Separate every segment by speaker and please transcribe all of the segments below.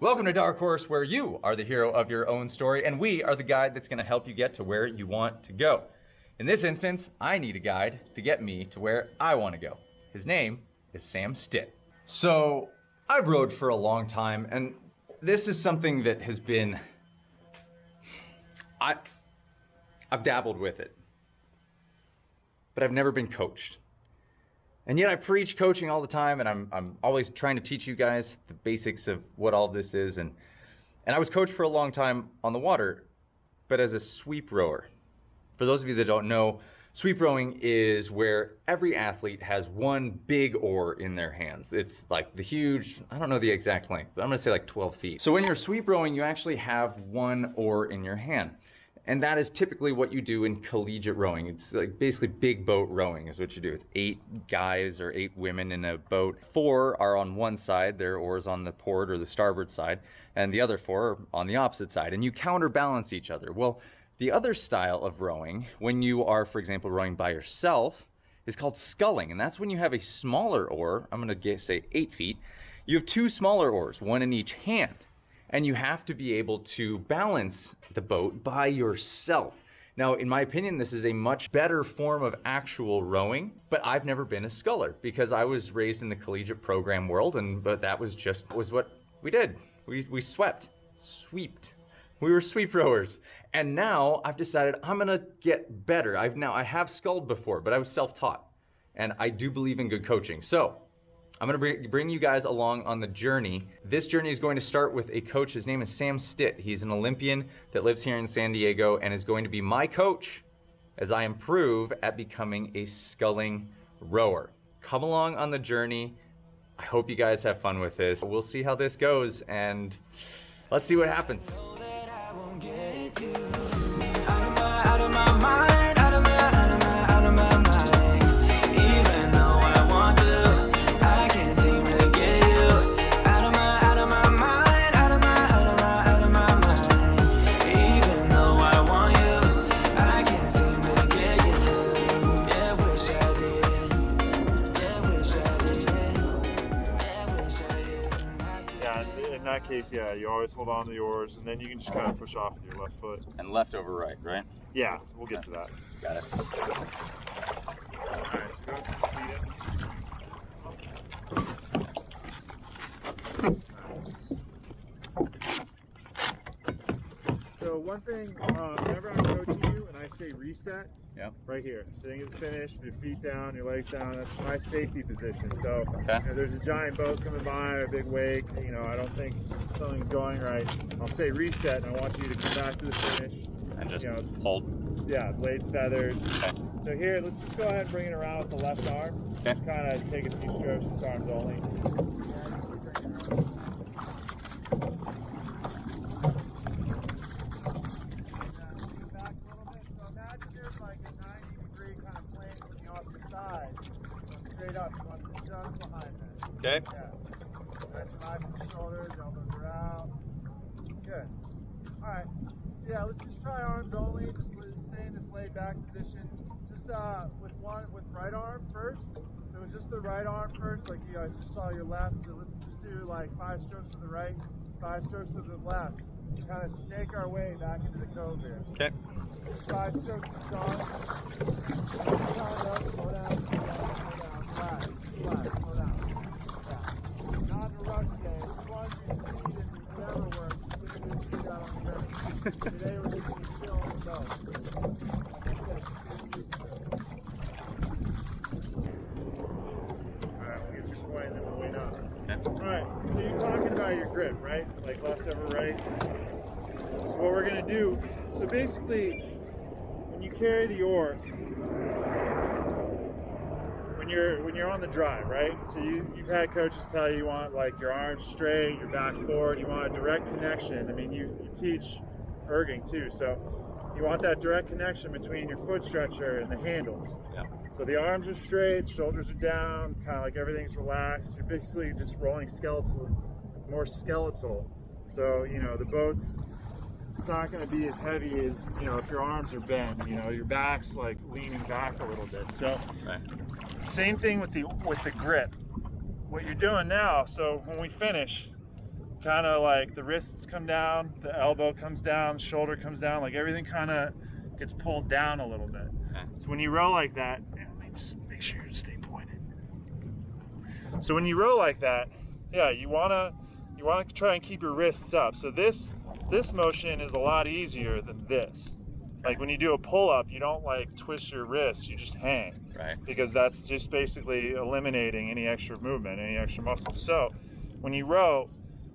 Speaker 1: Welcome to Dark Horse, where you are the hero of your own story, and we are the guide that's going to help you get to where you want to go. In this instance, I need a guide to get me to where I want to go. His name is Sam Stitt. So, I've rowed for a long time, and this is something that has been... I've dabbled with it, but I've never been coached. And yet I preach coaching all the time, and I'm always trying to teach you guys the basics of what all this is. And I was coached for a long time on the water, but as a sweep rower. For those of you that don't know, sweep rowing is where every athlete has one big oar in their hands. It's like the huge, I don't know the exact length, but I'm gonna say like 12 feet. So when you're sweep rowing, you actually have one oar in your hand. And that is typically what you do in collegiate rowing. It's like basically big boat rowing is what you do. It's 8 guys or 8 women in a boat. 4 are on one side, their oars on the port or the starboard side, and the other 4 are on the opposite side. And you counterbalance each other. Well, the other style of rowing, when you are, for example, rowing by yourself, is called sculling. And that's when you have a smaller oar, I'm gonna say 8 feet. You have 2 smaller oars, one in each hand. And you have to be able to balance the boat by yourself. Now, in my opinion, this is a much better form of actual rowing, but I've never been a sculler because I was raised in the collegiate program world, but that was what we did. We swept. We were sweep rowers. And now I've decided I'm gonna get better. I have sculled before, but I was self-taught. And I do believe in good coaching. So, I'm gonna bring you guys along on the journey. This journey is going to start with a coach. His name is Sam Stitt. He's an Olympian that lives here in San Diego and is going to be my coach as I improve at becoming a sculling rower. Come along on the journey. I hope you guys have fun with this. We'll see how this goes and let's see what happens.
Speaker 2: In that case, yeah, you always hold on to the oars, and then you can just kind of push off with your left foot.
Speaker 1: And left over right, right?
Speaker 2: Yeah, we'll get to that.
Speaker 1: Got it.
Speaker 2: Alright, so go feet in. So one thing, whenever I'm coaching you and I say reset, right here, sitting at the finish, your feet down, your legs down, that's my safety position. So if there's a giant boat coming by, or a big wake, I don't think something's going right, I'll say reset, and I want you to come back to the finish.
Speaker 1: And just hold.
Speaker 2: Yeah, blades feathered. Okay. So here, let's just go ahead and bring it around with the left arm. Okay. Just kind of take a few strokes, it's arms only. Straight up, you want to just behind that.
Speaker 1: Okay.
Speaker 2: Yeah. Nice, relax the shoulders, elbows are out. Good. Alright. Yeah, let's just try arms only. Just stay in this laid back position. Just with right arm first. So just the right arm first, like you guys just saw your left. So let's just do like 5 strokes to the right, 5 strokes to the left. Kind of snake our way back into the cove here.
Speaker 1: Okay.
Speaker 2: Just 5 strokes to start. Slow down. Flat, slow down. Yeah. Not in a rush today. If you want your speed and whatever works, just get your speed out on the journey. Today we're just going to chill on the boat. Alright, we'll get your point and then we'll wait up. Okay. Alright, so you're talking about your grip, right? Like left over right. So what we're going to do, so basically, when you carry the oar, when you're on the drive, right? So you've had coaches tell you want like your arms straight, your back forward, you want a direct connection. I mean, you teach erging too, so you want that direct connection between your foot stretcher and the handles. Yeah. So the arms are straight, shoulders are down, kind of like everything's relaxed. You're basically just rolling more skeletal. So, the boat's, it's not going to be as heavy as, if your arms are bent, your back's like leaning back a little bit. So same thing with the grip. What you're doing now, so when we finish, kind of like the wrists come down, the elbow comes down, shoulder comes down, like everything kind of gets pulled down a little bit.
Speaker 1: Okay.
Speaker 2: So when you row like that, let me just make sure you stay pointed. So when you row like that, yeah, you wanna try and keep your wrists up. So this motion is a lot easier than this. Like when you do a pull-up, you don't like twist your wrists, you just hang.
Speaker 1: Right.
Speaker 2: Because that's just basically eliminating any extra movement, any extra muscle. So when you row,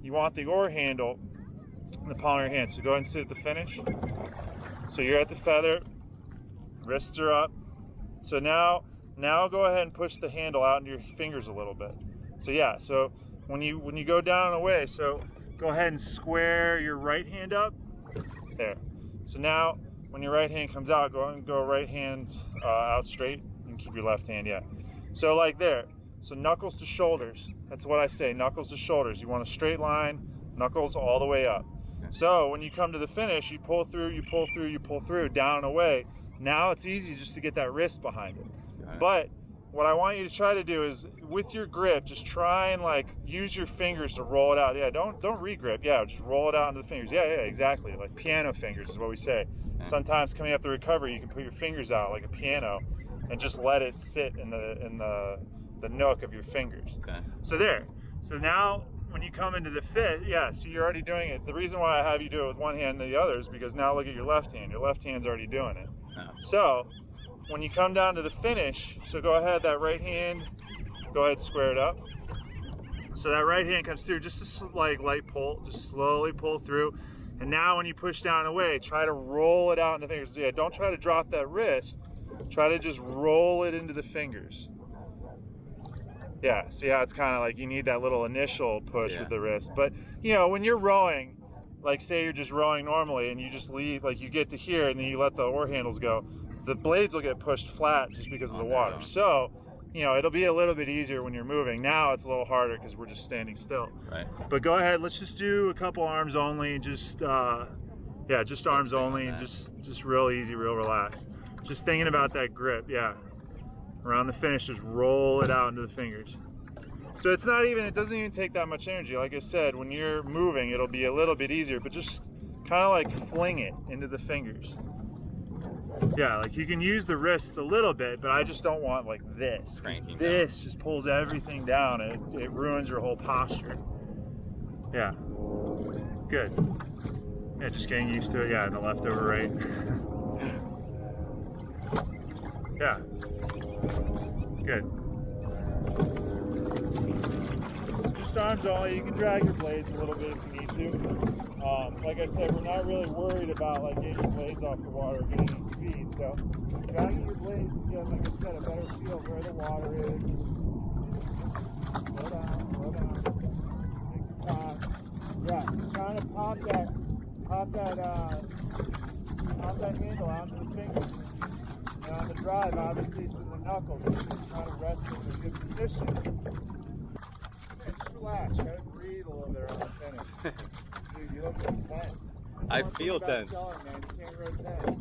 Speaker 2: you want the oar handle in the palm of your hand. So go ahead and sit at the finish. So you're at the feather, wrists are up. So now go ahead and push the handle out into your fingers a little bit. So yeah, so when you go down and away, so go ahead and square your right hand up. There. So now when your right hand comes out, go right hand out straight and keep your left hand, yeah. So like there. So knuckles to shoulders. That's what I say, knuckles to shoulders. You want a straight line, knuckles all the way up. So when you come to the finish, you pull through, you pull through, you pull through, down and away. Now it's easy just to get that wrist behind it. But what I want you to try to do is with your grip, just try and like use your fingers to roll it out. Yeah, don't re-grip. Yeah, just roll it out into the fingers. Yeah, exactly. Like piano fingers is what we say. Sometimes coming up the recovery, you can put your fingers out like a piano and just let it sit in the nook of your fingers.
Speaker 1: Okay.
Speaker 2: So there. So now when you come into the fit, yeah, so you're already doing it. The reason why I have you do it with one hand and the other is because now look at your left hand. Your left hand's already doing it.
Speaker 1: Oh.
Speaker 2: So when you come down to the finish, so go ahead, that right hand, go ahead, square it up. So that right hand comes through, just a like light pull, just slowly pull through. And now when you push down and away, try to roll it out into the fingers. Yeah, don't try to drop that wrist. Try to just roll it into the fingers. Yeah, see how it's kind of like you need that little initial push with the wrist. But, you know, when you're rowing, like say you're just rowing normally and you just leave, like you get to here and then you let the oar handles go, the blades will get pushed flat just because of the water. So, you know, it'll be a little bit easier when you're moving. Now it's a little harder because we're just standing still.
Speaker 1: Right.
Speaker 2: But go ahead, let's just do a couple arms only, just just arms only, just real easy, real relaxed. Just thinking about that grip, yeah. Around the finish, just roll it out into the fingers. So it doesn't even take that much energy. Like I said, when you're moving, it'll be a little bit easier, but just kind of like fling it into the fingers. Yeah, like you can use the wrists a little bit, but I just don't want like this. This just pulls everything down. It ruins your whole posture. Yeah, good. Yeah, just getting used to it. Yeah, and the left over right. Yeah, good. Just arms only. You can drag your blades a little bit if you need to. Like I said, we're not really worried about like getting your blades off the water or getting any speed. So dragging your blades to get, like I said, a better feel of where the water is. Slow down. Take your time. Yeah, trying to pop that handle out to the fingers. And on the drive, obviously it's in the knuckles. Just trying to rest in a good position. Just relax. Try to breathe a little bit on the finish. Dude, you look tense.
Speaker 1: I feel tense.
Speaker 2: Sculling, man. You can't row tense.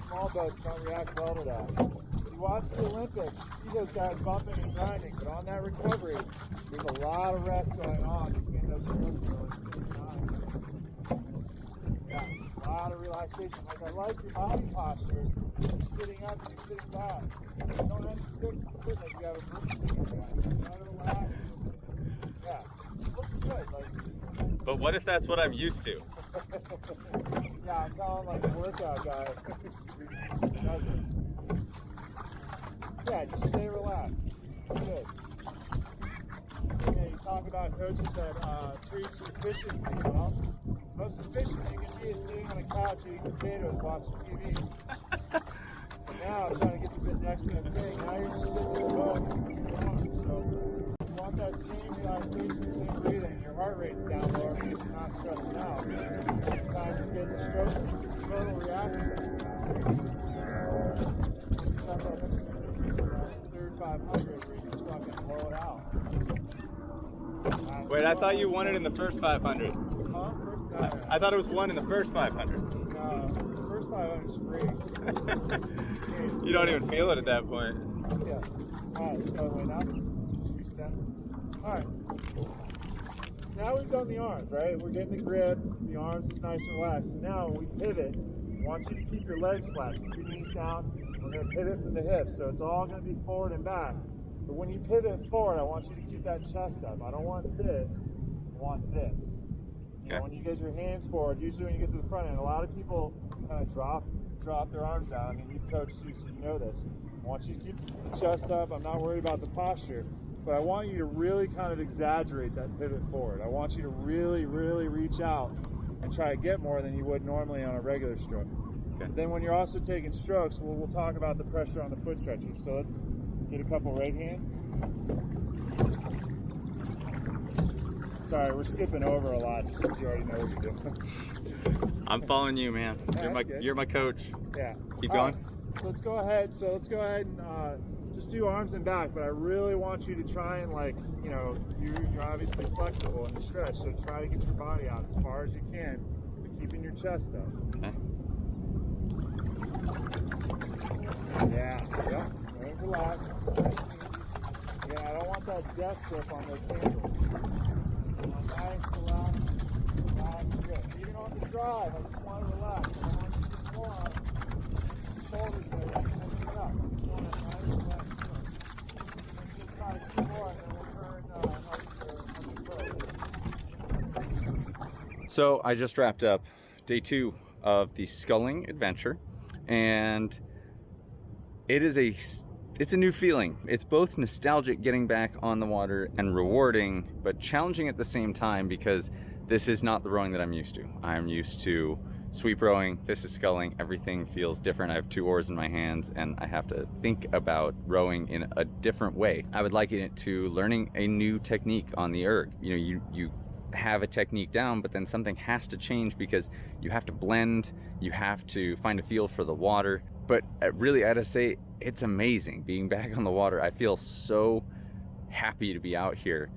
Speaker 2: Small boats don't react well to that. You watch the Olympics, you see those guys bumping and grinding, but on that recovery, there's a lot of rest going on between those strokes. Yeah, a lot of relaxation. Like I like your body posture. You're sitting up and you're sitting back. You don't have to sit like you have a movement. You gotta relax. Yeah, it looks good. Like,
Speaker 1: but what if that's what I'm used to?
Speaker 2: yeah, I'm calling like a workout guy. Yeah, just stay relaxed. Good. Okay, you talk about coaches that preach efficiency. Well, most efficient you can be is sitting on a couch eating potatoes watching TV. Now trying to get the bit next thing. Now you're just sitting in the boat. So you want that same relaxation, same breathing. Your heart rate's down lower because you're not stressing out. Sometimes you get the stroke, total reaction. Third 500 where you just fucking blow it out.
Speaker 1: Wait, I thought you won it in the first 500.
Speaker 2: Huh?
Speaker 1: I thought it was one in the first 500.
Speaker 2: No, the first 500 is free.
Speaker 1: You don't even feel it at that point.
Speaker 2: Yeah. Alright, so wait now. Just reset. Alright. now we've done the arms, right? We're getting the grip, the arms is nice and relaxed. So now when we pivot, I want you to keep your legs flat, keep your knees down. We're going to pivot from the hips, so it's all going to be forward and back. But when you pivot forward, I want you to keep that chest up. I don't want this, I want this. You know, when you get your hands forward, usually when you get to the front end, a lot of people kind of drop their arms down. I mean, you've coached too, so you know this. I want you to keep the chest up. I'm not worried about the posture, but I want you to really kind of exaggerate that pivot forward. I want you to really, really reach out and try to get more than you would normally on a regular stroke. Okay. Then when you're also taking strokes, we'll talk about the pressure on the foot stretcher. So let's get a couple right hand. Sorry, we're skipping over a lot just because you already know what you're doing.
Speaker 1: I'm following you, man.
Speaker 2: Yeah,
Speaker 1: you're my coach.
Speaker 2: Yeah.
Speaker 1: Keep going.
Speaker 2: So let's go ahead. So let's go ahead and just do arms and back. But I really want you to try and, like, you know, you're obviously flexible in the stretch. So try to get your body out as far as you can, but keeping your chest up.
Speaker 1: Okay.
Speaker 2: Yeah. Yeah. Don't relax. Yeah, I don't want that death grip on those handles. Nice, relax, good. Even on the drive, I just want to relax. I don't want you to get more on shoulders there. I just want to get up. I just want to nice, relax. Just try to get more, and then we'll turn up.
Speaker 1: So I just wrapped up day 2 of the sculling adventure, and it's a new feeling. It's both nostalgic getting back on the water and rewarding, but challenging at the same time, because this is not the rowing that I'm used to. I'm used to sweep rowing, fisted sculling, everything feels different. I have 2 oars in my hands and I have to think about rowing in a different way. I would liken it to learning a new technique on the erg. You know, you have a technique down, but then something has to change because you have to blend, you have to find a feel for the water. But really, I gotta say, it's amazing being back on the water. I feel so happy to be out here.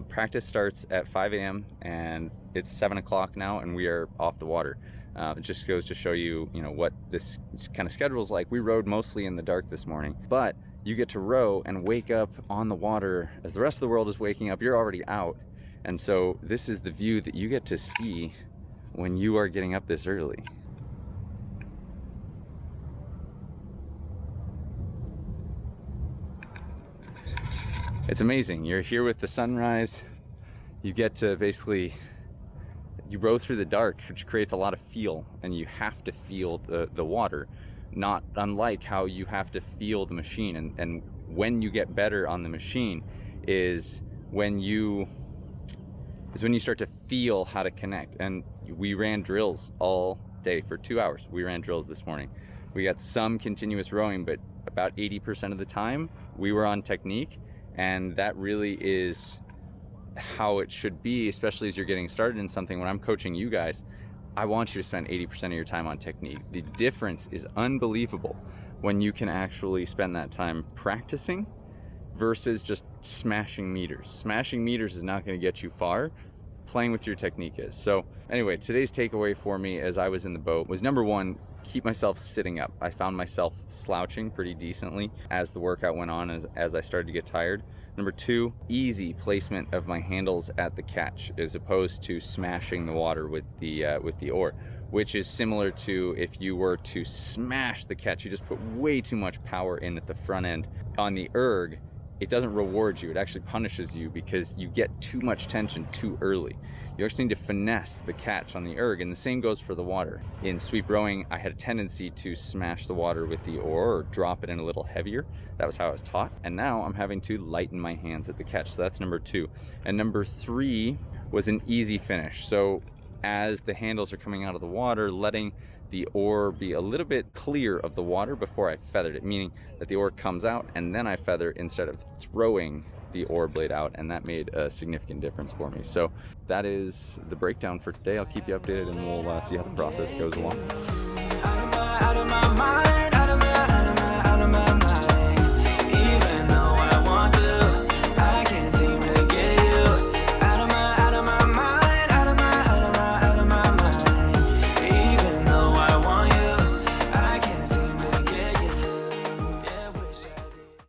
Speaker 1: Practice starts at 5 a.m. and it's 7 o'clock now, and we are off the water. It just goes to show you, you know, what this kind of schedule is like. We rowed mostly in the dark this morning, but you get to row and wake up on the water as the rest of the world is waking up. You're already out, and so this is the view that you get to see when you are getting up this early. It's amazing. You're here with the sunrise. You get to basically, you row through the dark, which creates a lot of feel, and you have to feel the water, not unlike how you have to feel the machine. And when you get better on the machine is when you start to feel how to connect. And we ran drills all day for 2 hours. We ran drills this morning. We got some continuous rowing, but about 80% of the time we were on technique. And that really is how it should be, especially as you're getting started in something. When I'm coaching you guys, I want you to spend 80% of your time on technique. The difference is unbelievable when you can actually spend that time practicing versus just smashing meters. Smashing meters is not going to get you far. Playing with your technique is. So anyway, today's takeaway for me as I was in the boat was, number 1, keep myself sitting up. I found myself slouching pretty decently as the workout went on, as I started to get tired. Number 2, easy placement of my handles at the catch as opposed to smashing the water with the oar, which is similar to if you were to smash the catch. You just put way too much power in at the front end. On the erg, it doesn't reward you, it actually punishes you because you get too much tension too early. You actually need to finesse the catch on the erg, and the same goes for the water. In sweep rowing, I had a tendency to smash the water with the oar or drop it in a little heavier. That was how I was taught. And now I'm having to lighten my hands at the catch. So that's number 2. And number 3 was an easy finish. So as the handles are coming out of the water, letting the oar be a little bit clear of the water before I feathered it, meaning that the oar comes out and then I feather instead of throwing the oar blade out, and that made a significant difference for me. So that is the breakdown for today. I'll keep you updated and we'll see how the process goes along. Out of my mind.